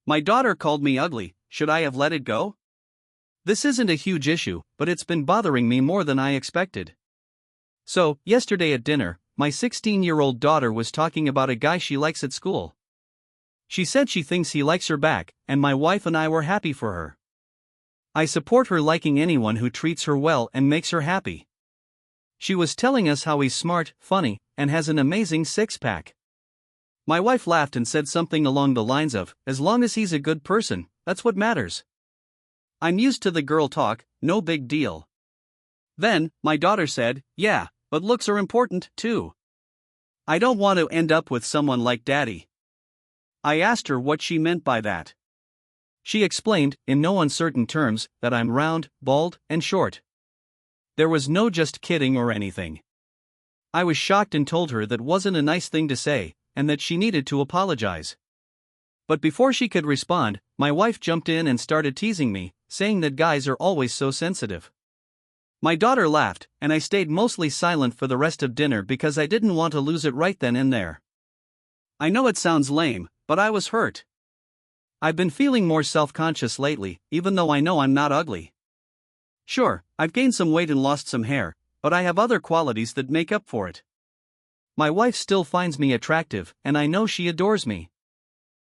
My daughter called me ugly. Should I have let it go? This isn't a huge issue, but it's been bothering me more than I expected. So, yesterday at dinner, my 16-year-old daughter was talking about a guy she likes at school. She said she thinks he likes her back, and my wife and I were happy for her. I support her liking anyone who treats her well and makes her happy. She was telling us how he's smart, funny, and has an amazing six-pack. My wife laughed and said something along the lines of, as long as he's a good person, that's what matters. I'm used to the girl talk, no big deal. Then, my daughter said, yeah, but looks are important, too. I don't want to end up with someone like Daddy. I asked her what she meant by that. She explained, in no uncertain terms, that I'm round, bald, and short. There was no just kidding or anything. I was shocked and told her that wasn't a nice thing to say, and that she needed to apologize. But before she could respond, my wife jumped in and started teasing me, saying that guys are always so sensitive. My daughter laughed, and I stayed mostly silent for the rest of dinner because I didn't want to lose it right then and there. I know it sounds lame, but I was hurt. I've been feeling more self-conscious lately, even though I know I'm not ugly. Sure, I've gained some weight and lost some hair, but I have other qualities that make up for it. My wife still finds me attractive, and I know she adores me.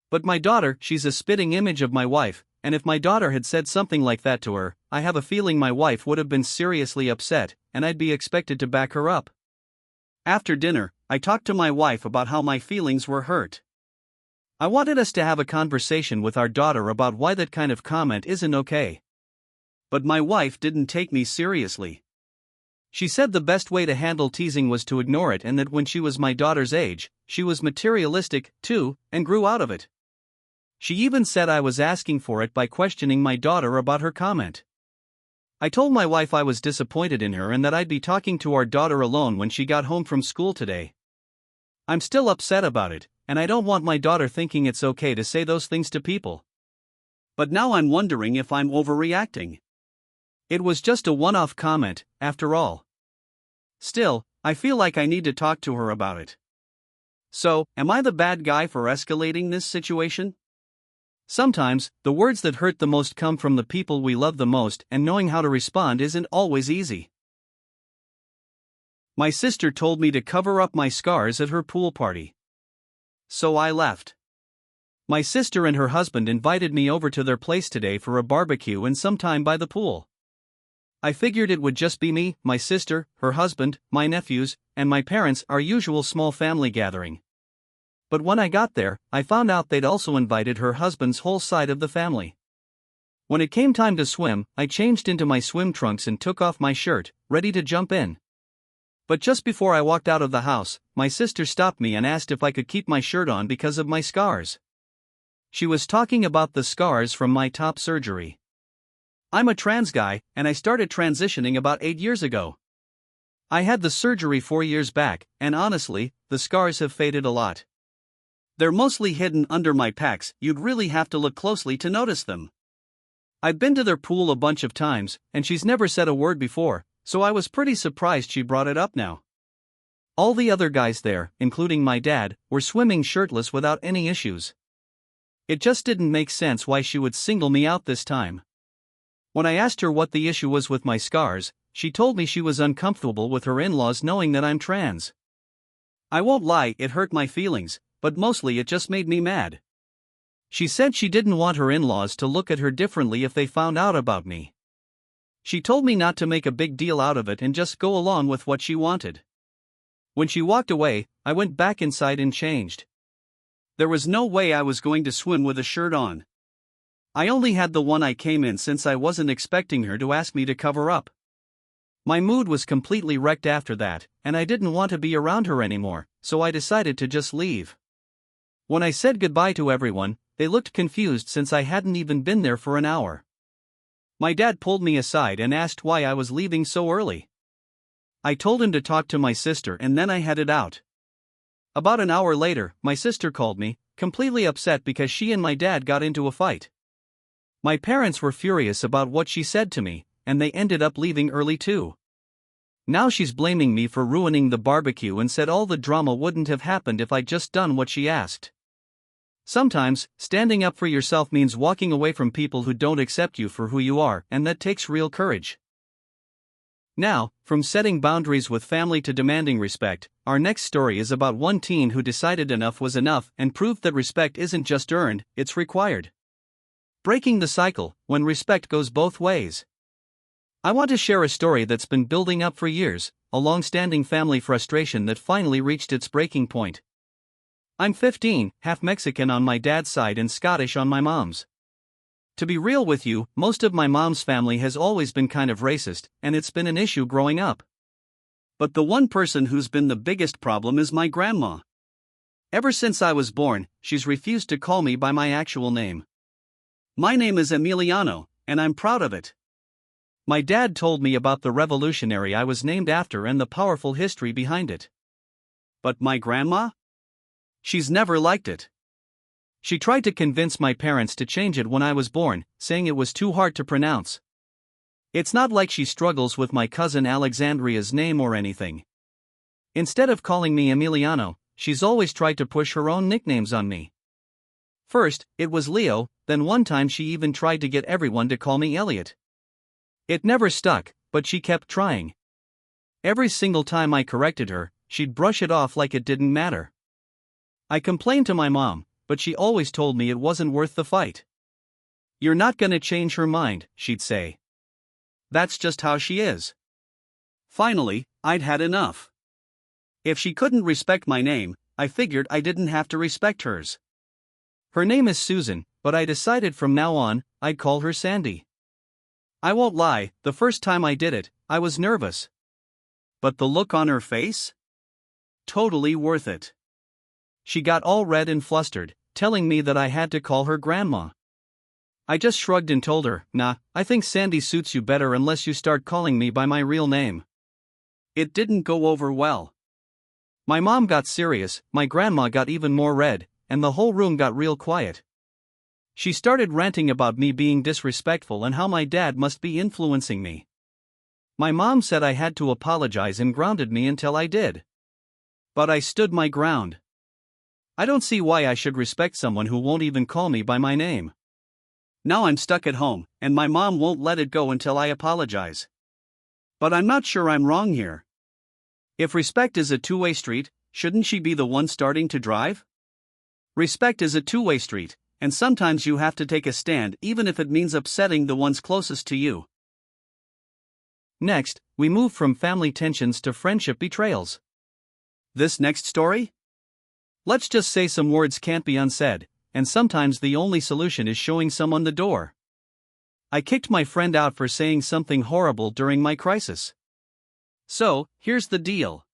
But my daughter, she's a spitting image of my wife, and if my daughter had said something like that to her, I have a feeling my wife would have been seriously upset, and I'd be expected to back her up. After dinner, I talked to my wife about how my feelings were hurt. I wanted us to have a conversation with our daughter about why that kind of comment isn't okay. But my wife didn't take me seriously. She said the best way to handle teasing was to ignore it, and that when she was my daughter's age, she was materialistic, too, and grew out of it. She even said I was asking for it by questioning my daughter about her comment. I told my wife I was disappointed in her and that I'd be talking to our daughter alone when she got home from school today. I'm still upset about it, and I don't want my daughter thinking it's okay to say those things to people. But now I'm wondering if I'm overreacting. It was just a one-off comment, after all. Still, I feel like I need to talk to her about it. So, am I the bad guy for escalating this situation? Sometimes, the words that hurt the most come from the people we love the most, and knowing how to respond isn't always easy. My sister told me to cover up my scars at her pool party. So I left. My sister and her husband invited me over to their place today for a barbecue and some time by the pool. I figured it would just be me, my sister, her husband, my nephews, and my parents, our usual small family gathering. But when I got there, I found out they'd also invited her husband's whole side of the family. When it came time to swim, I changed into my swim trunks and took off my shirt, ready to jump in. But just before I walked out of the house, my sister stopped me and asked if I could keep my shirt on because of my scars. She was talking about the scars from my top surgery. I'm a trans guy, and I started transitioning about 8 years ago. I had the surgery 4 years back, and honestly, the scars have faded a lot. They're mostly hidden under my pecs, you'd really have to look closely to notice them. I've been to their pool a bunch of times, and she's never said a word before, so I was pretty surprised she brought it up now. All the other guys there, including my dad, were swimming shirtless without any issues. It just didn't make sense why she would single me out this time. When I asked her what the issue was with my scars, she told me she was uncomfortable with her in-laws knowing that I'm trans. I won't lie, it hurt my feelings, but mostly it just made me mad. She said she didn't want her in-laws to look at her differently if they found out about me. She told me not to make a big deal out of it and just go along with what she wanted. When she walked away, I went back inside and changed. There was no way I was going to swim with a shirt on. I only had the one I came in since I wasn't expecting her to ask me to cover up. My mood was completely wrecked after that, and I didn't want to be around her anymore, so I decided to just leave. When I said goodbye to everyone, they looked confused since I hadn't even been there for an hour. My dad pulled me aside and asked why I was leaving so early. I told him to talk to my sister and then I headed out. About an hour later, my sister called me, completely upset because she and my dad got into a fight. My parents were furious about what she said to me, and they ended up leaving early too. Now she's blaming me for ruining the barbecue and said all the drama wouldn't have happened if I'd just done what she asked. Sometimes, standing up for yourself means walking away from people who don't accept you for who you are, and that takes real courage. Now, from setting boundaries with family to demanding respect, our next story is about one teen who decided enough was enough and proved that respect isn't just earned, it's required. Breaking the cycle, when respect goes both ways. I want to share a story that's been building up for years, a long-standing family frustration that finally reached its breaking point. I'm 15, half Mexican on my dad's side and Scottish on my mom's. To be real with you, most of my mom's family has always been kind of racist, and it's been an issue growing up. But the one person who's been the biggest problem is my grandma. Ever since I was born, she's refused to call me by my actual name. My name is Emiliano, and I'm proud of it. My dad told me about the revolutionary I was named after and the powerful history behind it. But my grandma? She's never liked it. She tried to convince my parents to change it when I was born, saying it was too hard to pronounce. It's not like she struggles with my cousin Alexandria's name or anything. Instead of calling me Emiliano, she's always tried to push her own nicknames on me. First, it was Leo, then one time she even tried to get everyone to call me Elliot. It never stuck, but she kept trying. Every single time I corrected her, she'd brush it off like it didn't matter. I complained to my mom, but she always told me it wasn't worth the fight. You're not gonna change her mind, she'd say. That's just how she is. Finally, I'd had enough. If she couldn't respect my name, I figured I didn't have to respect hers. Her name is Susan, but I decided from now on, I'd call her Sandy. I won't lie, the first time I did it, I was nervous. But the look on her face? Totally worth it. She got all red and flustered, telling me that I had to call her grandma. I just shrugged and told her, nah, I think Sandy suits you better unless you start calling me by my real name. It didn't go over well. My mom got serious, my grandma got even more red, and the whole room got real quiet. She started ranting about me being disrespectful and how my dad must be influencing me. My mom said I had to apologize and grounded me until I did. But I stood my ground. I don't see why I should respect someone who won't even call me by my name. Now I'm stuck at home, and my mom won't let it go until I apologize. But I'm not sure I'm wrong here. If respect is a two-way street, shouldn't she be the one starting to drive? Respect is a two-way street, and sometimes you have to take a stand even if it means upsetting the ones closest to you. Next, we move from family tensions to friendship betrayals. This next story? Let's just say some words can't be unsaid, and sometimes the only solution is showing someone the door. I kicked my friend out for saying something horrible during my crisis. So, here's the deal.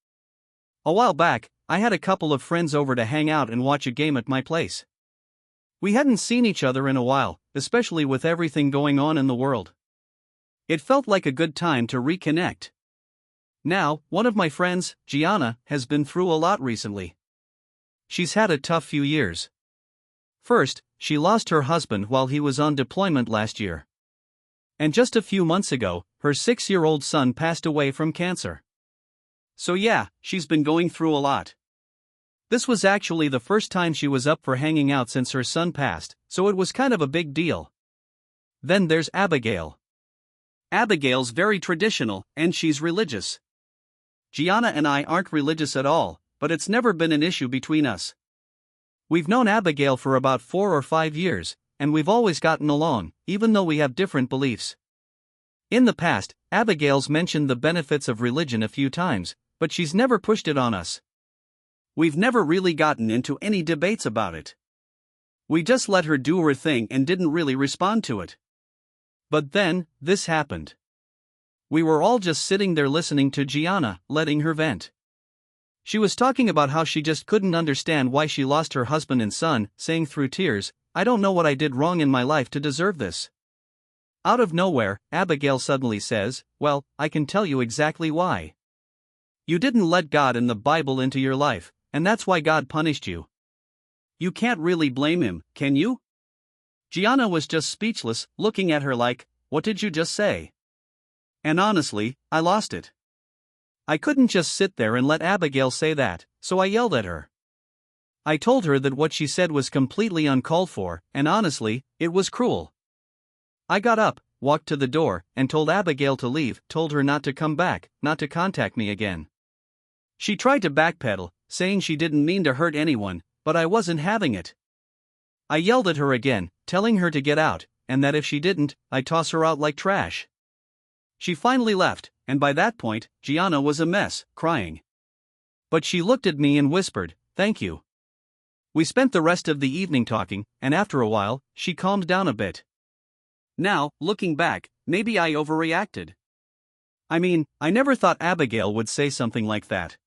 A while back, I had a couple of friends over to hang out and watch a game at my place. We hadn't seen each other in a while, especially with everything going on in the world. It felt like a good time to reconnect. Now, one of my friends, Gianna, has been through a lot recently. She's had a tough few years. First, she lost her husband while he was on deployment last year. And just a few months ago, her 6-year-old son passed away from cancer. So yeah, she's been going through a lot. This was actually the first time she was up for hanging out since her son passed, so it was kind of a big deal. Then there's Abigail. Abigail's very traditional, and she's religious. Gianna and I aren't religious at all, but it's never been an issue between us. We've known Abigail for about 4 or 5 years, and we've always gotten along, even though we have different beliefs. In the past, Abigail's mentioned the benefits of religion a few times, but she's never pushed it on us. We've never really gotten into any debates about it. We just let her do her thing and didn't really respond to it. But then, this happened. We were all just sitting there listening to Gianna, letting her vent. She was talking about how she just couldn't understand why she lost her husband and son, saying through tears, "I don't know what I did wrong in my life to deserve this." Out of nowhere, Abigail suddenly says, "Well, I can tell you exactly why. You didn't let God and the Bible into your life, and that's why God punished you. You can't really blame him, can you?" Gianna was just speechless, looking at her like, "What did you just say?" And honestly, I lost it. I couldn't just sit there and let Abigail say that, so I yelled at her. I told her that what she said was completely uncalled for, and honestly, it was cruel. I got up, walked to the door, and told Abigail to leave, told her not to come back, not to contact me again. She tried to backpedal, saying she didn't mean to hurt anyone, but I wasn't having it. I yelled at her again, telling her to get out, and that if she didn't, I'd toss her out like trash. She finally left, and by that point, Gianna was a mess, crying. But she looked at me and whispered, "Thank you." We spent the rest of the evening talking, and after a while, she calmed down a bit. Now, looking back, maybe I overreacted. I mean, I never thought Abigail would say something like that.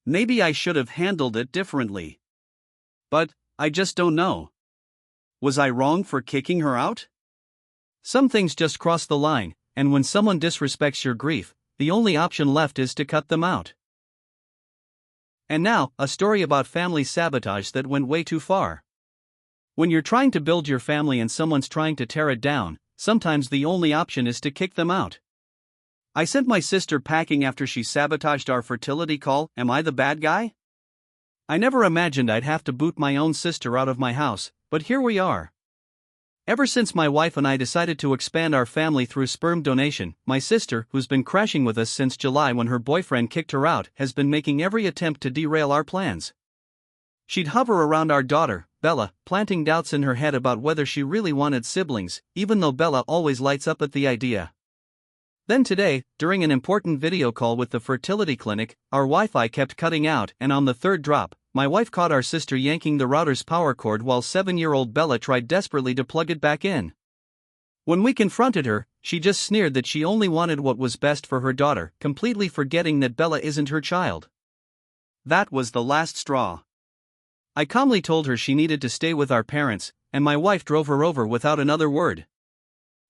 Maybe I should have handled it differently. But, I just don't know. Was I wrong for kicking her out? Some things just cross the line, and when someone disrespects your grief, the only option left is to cut them out. And now, a story about family sabotage that went way too far. When you're trying to build your family and someone's trying to tear it down, sometimes the only option is to kick them out. I sent my sister packing after she sabotaged our fertility call. Am I the bad guy? I never imagined I'd have to boot my own sister out of my house, but here we are. Ever since my wife and I decided to expand our family through sperm donation, my sister, who's been crashing with us since July when her boyfriend kicked her out, has been making every attempt to derail our plans. She'd hover around our daughter, Bella, planting doubts in her head about whether she really wanted siblings, even though Bella always lights up at the idea. Then today, during an important video call with the fertility clinic, our Wi-Fi kept cutting out, and on the third drop, my wife caught our sister yanking the router's power cord while 7-year-old Bella tried desperately to plug it back in. When we confronted her, she just sneered that she only wanted what was best for her daughter, completely forgetting that Bella isn't her child. That was the last straw. I calmly told her she needed to stay with our parents, and my wife drove her over without another word.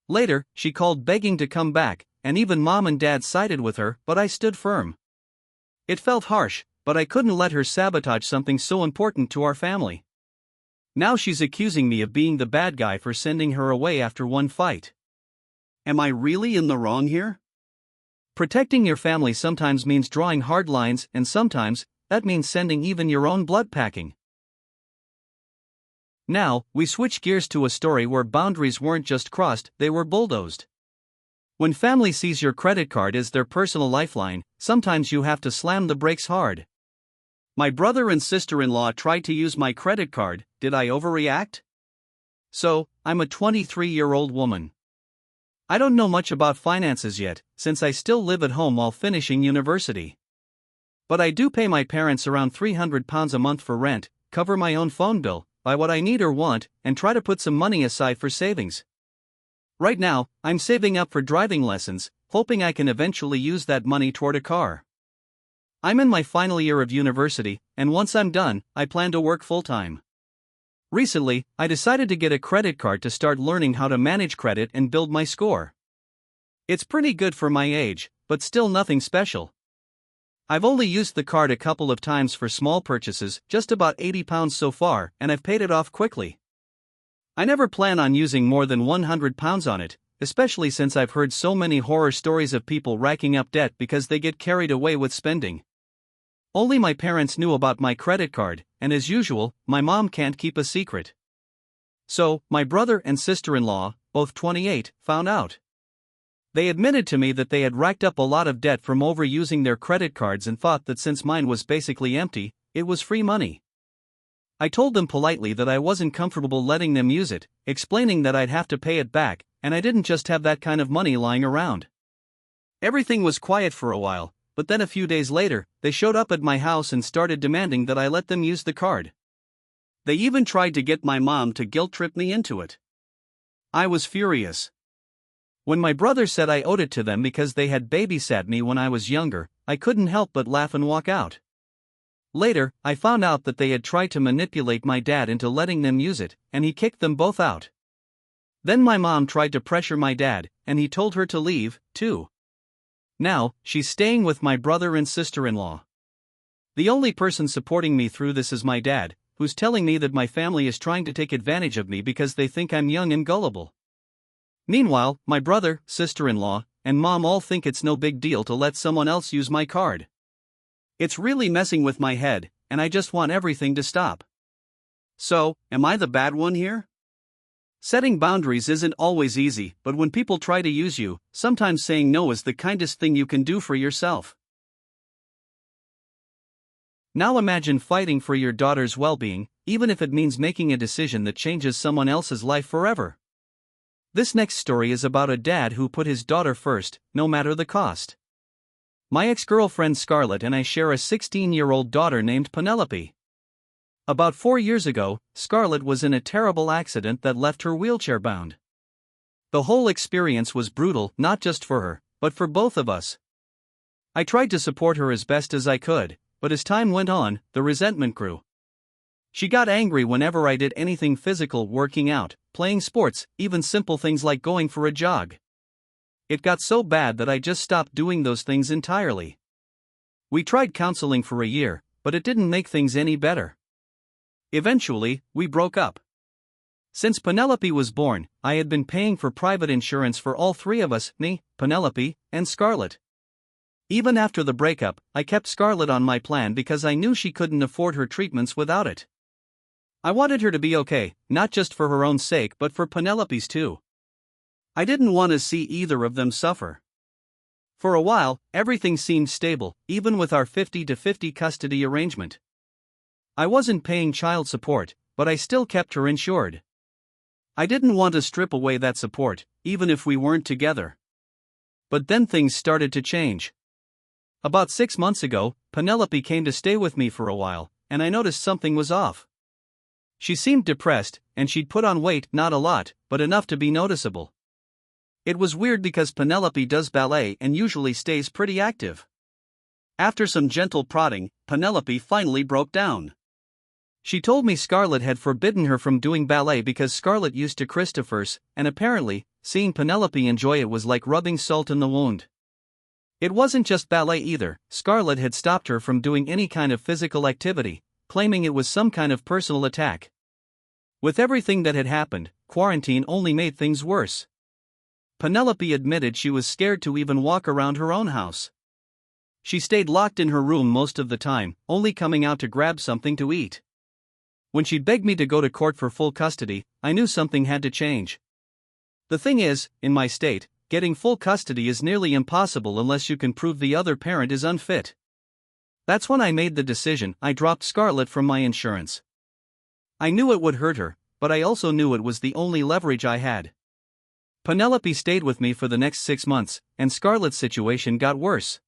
Later, she called begging to come back, and even mom and dad sided with her, but I stood firm. It felt harsh, but I couldn't let her sabotage something so important to our family. Now she's accusing me of being the bad guy for sending her away after one fight. Am I really in the wrong here? Protecting your family sometimes means drawing hard lines, and sometimes, that means sending even your own blood packing. Now, we switch gears to a story where boundaries weren't just crossed, they were bulldozed. When family sees your credit card as their personal lifeline, sometimes you have to slam the brakes hard. My brother and sister-in-law tried to use my credit card. Did I overreact? So, I'm a 23-year-old woman. I don't know much about finances yet, since I still live at home while finishing university. But I do pay my parents around £300 a month for rent, cover my own phone bill, buy what I need or want, and try to put some money aside for savings. Right now, I'm saving up for driving lessons, hoping I can eventually use that money toward a car. I'm in my final year of university, and once I'm done, I plan to work full-time. Recently, I decided to get a credit card to start learning how to manage credit and build my score. It's pretty good for my age, but still nothing special. I've only used the card a couple of times for small purchases, just about £80 so far, and I've paid it off quickly. I never plan on using more than £100 on it, especially since I've heard so many horror stories of people racking up debt because they get carried away with spending. Only my parents knew about my credit card, and as usual, my mom can't keep a secret. So, my brother and sister-in-law, both 28, found out. They admitted to me that they had racked up a lot of debt from overusing their credit cards and thought that since mine was basically empty, it was free money. I told them politely that I wasn't comfortable letting them use it, explaining that I'd have to pay it back, and I didn't just have that kind of money lying around. Everything was quiet for a while, but then a few days later, they showed up at my house and started demanding that I let them use the card. They even tried to get my mom to guilt-trip me into it. I was furious. When my brother said I owed it to them because they had babysat me when I was younger, I couldn't help but laugh and walk out. Later, I found out that they had tried to manipulate my dad into letting them use it, and he kicked them both out. Then my mom tried to pressure my dad, and he told her to leave, too. Now, she's staying with my brother and sister-in-law. The only person supporting me through this is my dad, who's telling me that my family is trying to take advantage of me because they think I'm young and gullible. Meanwhile, my brother, sister-in-law, and mom all think it's no big deal to let someone else use my card. It's really messing with my head, and I just want everything to stop. So, am I the bad one here? Setting boundaries isn't always easy, but when people try to use you, sometimes saying no is the kindest thing you can do for yourself. Now imagine fighting for your daughter's well-being, even if it means making a decision that changes someone else's life forever. This next story is about a dad who put his daughter first, no matter the cost. My ex-girlfriend Scarlett and I share a 16-year-old daughter named Penelope. About 4 years ago, Scarlett was in a terrible accident that left her wheelchair-bound. The whole experience was brutal, not just for her, but for both of us. I tried to support her as best as I could, but as time went on, the resentment grew. She got angry whenever I did anything physical, working out, playing sports, even simple things like going for a jog. It got so bad that I just stopped doing those things entirely. We tried counseling for a year, but it didn't make things any better. Eventually, we broke up. Since Penelope was born, I had been paying for private insurance for all three of us, me, Penelope, and Scarlett. Even after the breakup, I kept Scarlett on my plan because I knew she couldn't afford her treatments without it. I wanted her to be okay, not just for her own sake but for Penelope's too. I didn't want to see either of them suffer. For a while, everything seemed stable, even with our 50-50 custody arrangement. I wasn't paying child support, but I still kept her insured. I didn't want to strip away that support, even if we weren't together. But then things started to change. About 6 months ago, Penelope came to stay with me for a while, and I noticed something was off. She seemed depressed, and she'd put on weight, not a lot, but enough to be noticeable. It was weird because Penelope does ballet and usually stays pretty active. After some gentle prodding, Penelope finally broke down. She told me Scarlett had forbidden her from doing ballet because Scarlett used to Christopher's, and apparently, seeing Penelope enjoy it was like rubbing salt in the wound. It wasn't just ballet either. Scarlett had stopped her from doing any kind of physical activity, claiming it was some kind of personal attack. With everything that had happened, quarantine only made things worse. Penelope admitted she was scared to even walk around her own house. She stayed locked in her room most of the time, only coming out to grab something to eat. When she begged me to go to court for full custody, I knew something had to change. The thing is, in my state, getting full custody is nearly impossible unless you can prove the other parent is unfit. That's when I made the decision. I dropped Scarlett from my insurance. I knew it would hurt her, but I also knew it was the only leverage I had. Penelope stayed with me for the next 6 months, and Scarlett's situation got worse.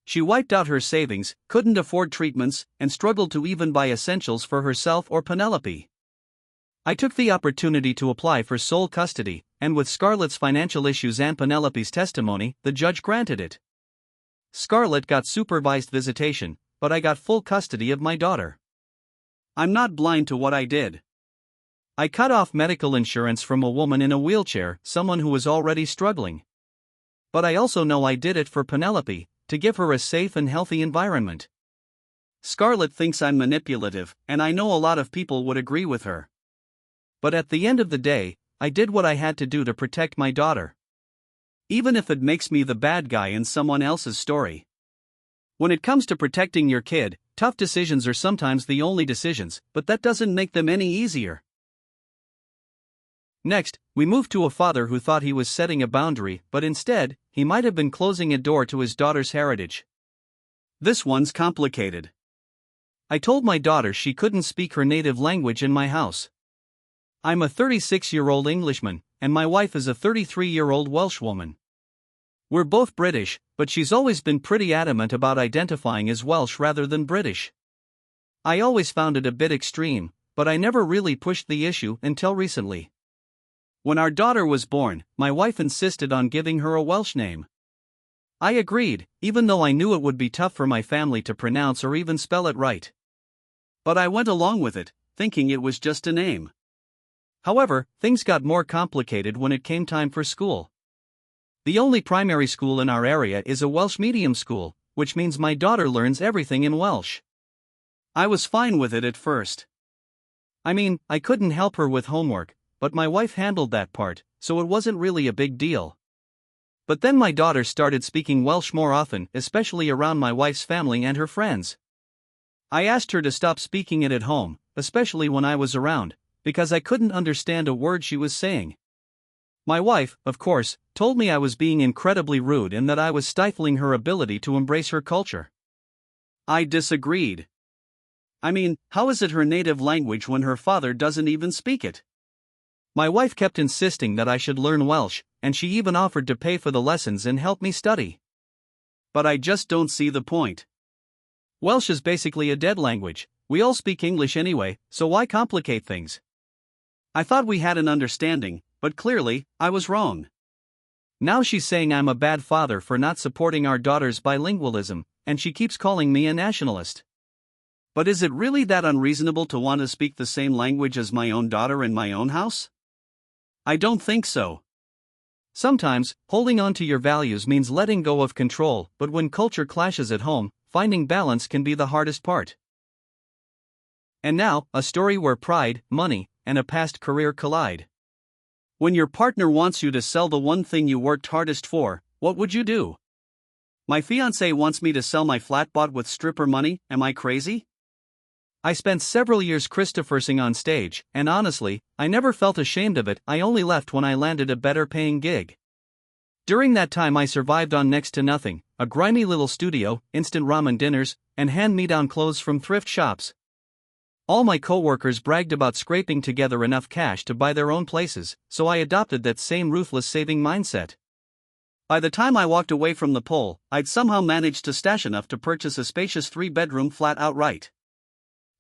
She wiped out her savings, couldn't afford treatments, and struggled to even buy essentials for herself or Penelope. I took the opportunity to apply for sole custody, and with Scarlett's financial issues and Penelope's testimony, the judge granted it. Scarlett got supervised visitation, but I got full custody of my daughter. I'm not blind to what I did. I cut off medical insurance from a woman in a wheelchair, someone who was already struggling. But I also know I did it for Penelope, to give her a safe and healthy environment. Scarlett thinks I'm manipulative, and I know a lot of people would agree with her. But at the end of the day, I did what I had to do to protect my daughter. Even if it makes me the bad guy in someone else's story. When it comes to protecting your kid, tough decisions are sometimes the only decisions, but that doesn't make them any easier. Next, we moved to a father who thought he was setting a boundary, but instead, he might have been closing a door to his daughter's heritage. This one's complicated. I told my daughter she couldn't speak her native language in my house. I'm a 36-year-old Englishman, and my wife is a 33-year-old Welsh woman. We're both British, but she's always been pretty adamant about identifying as Welsh rather than British. I always found it a bit extreme, but I never really pushed the issue until recently. When our daughter was born, my wife insisted on giving her a Welsh name. I agreed, even though I knew it would be tough for my family to pronounce or even spell it right. But I went along with it, thinking it was just a name. However, things got more complicated when it came time for school. The only primary school in our area is a Welsh medium school, which means my daughter learns everything in Welsh. I was fine with it at first. I mean, I couldn't help her with homework, but my wife handled that part, so it wasn't really a big deal. But then my daughter started speaking Welsh more often, especially around my wife's family and her friends. I asked her to stop speaking it at home, especially when I was around, because I couldn't understand a word she was saying. My wife, of course, told me I was being incredibly rude and that I was stifling her ability to embrace her culture. I disagreed. I mean, how is it her native language when her father doesn't even speak it? My wife kept insisting that I should learn Welsh, and she even offered to pay for the lessons and help me study. But I just don't see the point. Welsh is basically a dead language. We all speak English anyway, so why complicate things? I thought we had an understanding, but clearly, I was wrong. Now she's saying I'm a bad father for not supporting our daughter's bilingualism, and she keeps calling me a nationalist. But is it really that unreasonable to want to speak the same language as my own daughter in my own house? I don't think so. Sometimes, holding on to your values means letting go of control, but when culture clashes at home, finding balance can be the hardest part. And now, a story where pride, money, and a past career collide. When your partner wants you to sell the one thing you worked hardest for, what would you do? My fiancé wants me to sell my flat bought with stripper money, am I crazy? I spent several years Christophersing on stage, and honestly, I never felt ashamed of it. I only left when I landed a better paying gig. During that time I survived on next to nothing, a grimy little studio, instant ramen dinners, and hand-me-down clothes from thrift shops. All my coworkers bragged about scraping together enough cash to buy their own places, so I adopted that same ruthless saving mindset. By the time I walked away from the pole, I'd somehow managed to stash enough to purchase a spacious 3-bedroom flat outright.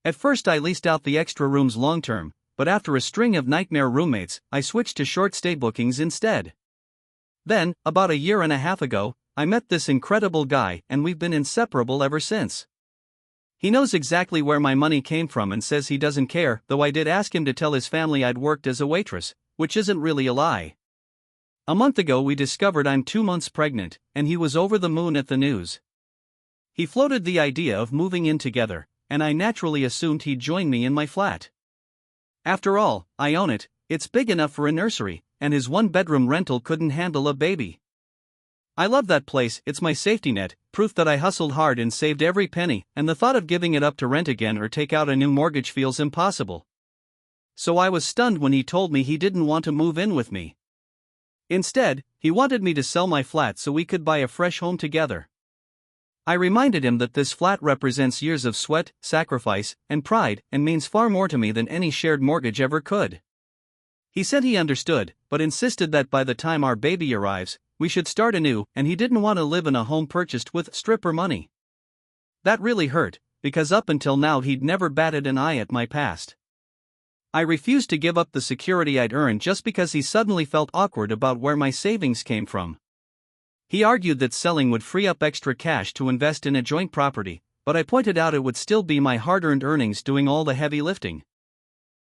At first I leased out the extra rooms long-term, but after a string of nightmare roommates, I switched to short-stay bookings instead. Then, about a year and a half ago, I met this incredible guy and we've been inseparable ever since. He knows exactly where my money came from and says he doesn't care, though I did ask him to tell his family I'd worked as a waitress, which isn't really a lie. A month ago we discovered I'm 2 months pregnant, and he was over the moon at the news. He floated the idea of moving in together, and I naturally assumed he'd join me in my flat. After all, I own it, it's big enough for a nursery, and his 1-bedroom rental couldn't handle a baby. I love that place, it's my safety net, proof that I hustled hard and saved every penny, and the thought of giving it up to rent again or take out a new mortgage feels impossible. So I was stunned when he told me he didn't want to move in with me. Instead, he wanted me to sell my flat so we could buy a fresh home together. I reminded him that this flat represents years of sweat, sacrifice, and pride, and means far more to me than any shared mortgage ever could. He said he understood, but insisted that by the time our baby arrives, we should start anew, and he didn't want to live in a home purchased with stripper money. That really hurt, because up until now he'd never batted an eye at my past. I refused to give up the security I'd earned just because he suddenly felt awkward about where my savings came from. He argued that selling would free up extra cash to invest in a joint property, but I pointed out it would still be my hard-earned earnings doing all the heavy lifting.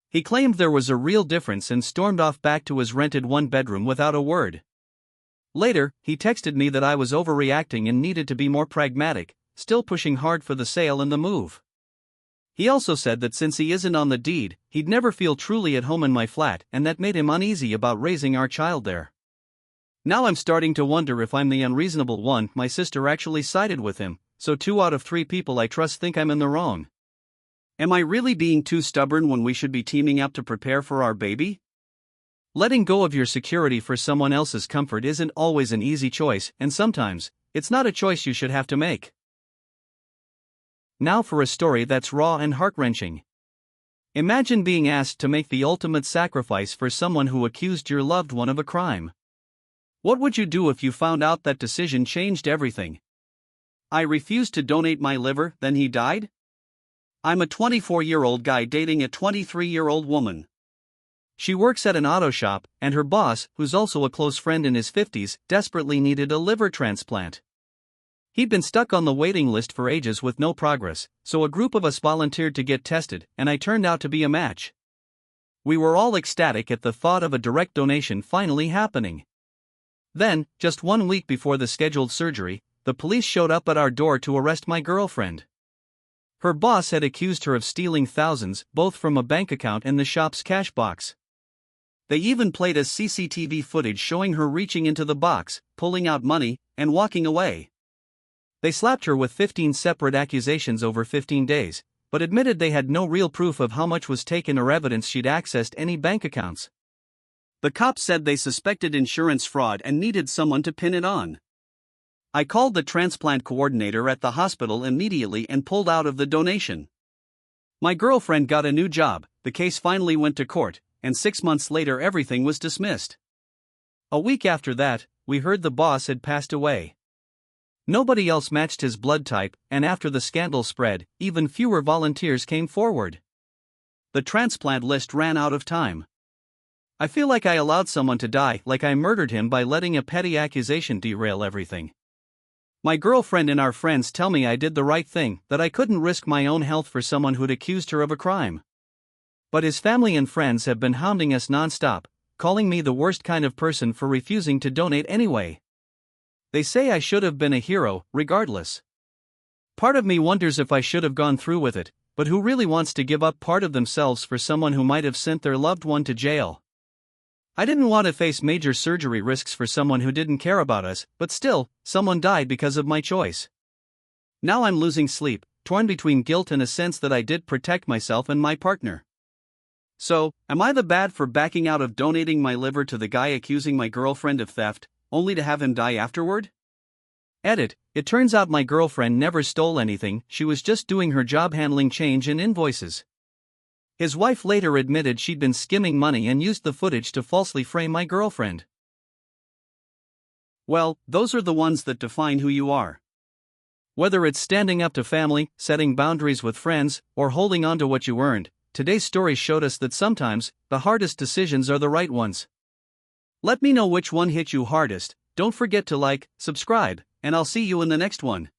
He claimed there was a real difference and stormed off back to his rented 1-bedroom without a word. Later, he texted me that I was overreacting and needed to be more pragmatic, still pushing hard for the sale and the move. He also said that since he isn't on the deed, he'd never feel truly at home in my flat, and that made him uneasy about raising our child there. Now I'm starting to wonder if I'm the unreasonable one. My sister actually sided with him, so 2 out of 3 people I trust think I'm in the wrong. Am I really being too stubborn when we should be teaming up to prepare for our baby? Letting go of your security for someone else's comfort isn't always an easy choice, and sometimes, it's not a choice you should have to make. Now for a story that's raw and heart-wrenching. Imagine being asked to make the ultimate sacrifice for someone who accused your loved one of a crime. What would you do if you found out that decision changed everything? I refused to donate my liver, then he died? I'm a 24-year-old guy dating a 23-year-old woman. She works at an auto shop, and her boss, who's also a close friend in his 50s, desperately needed a liver transplant. He'd been stuck on the waiting list for ages with no progress, so a group of us volunteered to get tested, and I turned out to be a match. We were all ecstatic at the thought of a direct donation finally happening. Then, just 1 week before the scheduled surgery, the police showed up at our door to arrest my girlfriend. Her boss had accused her of stealing thousands, both from a bank account and the shop's cash box. They even played us CCTV footage showing her reaching into the box, pulling out money, and walking away. They slapped her with 15 separate accusations over 15 days, but admitted they had no real proof of how much was taken or evidence she'd accessed any bank accounts. The cops said they suspected insurance fraud and needed someone to pin it on. I called the transplant coordinator at the hospital immediately and pulled out of the donation. My girlfriend got a new job, the case finally went to court, and 6 months later everything was dismissed. A week after that, we heard the boss had passed away. Nobody else matched his blood type, and after the scandal spread, even fewer volunteers came forward. The transplant list ran out of time. I feel like I allowed someone to die, like I murdered him by letting a petty accusation derail everything. My girlfriend and our friends tell me I did the right thing, that I couldn't risk my own health for someone who'd accused her of a crime. But his family and friends have been hounding us non-stop, calling me the worst kind of person for refusing to donate anyway. They say I should have been a hero, regardless. Part of me wonders if I should have gone through with it, but who really wants to give up part of themselves for someone who might have sent their loved one to jail? I didn't want to face major surgery risks for someone who didn't care about us, but still, someone died because of my choice. Now I'm losing sleep, torn between guilt and a sense that I did protect myself and my partner. So, am I the bad for backing out of donating my liver to the guy accusing my girlfriend of theft, only to have him die afterward? Edit: it turns out my girlfriend never stole anything, she was just doing her job handling change in invoices. His wife later admitted she'd been skimming money and used the footage to falsely frame my girlfriend. Well, those are the ones that define who you are. Whether it's standing up to family, setting boundaries with friends, or holding on to what you earned, today's story showed us that sometimes, the hardest decisions are the right ones. Let me know which one hit you hardest, don't forget to like, subscribe, and I'll see you in the next one.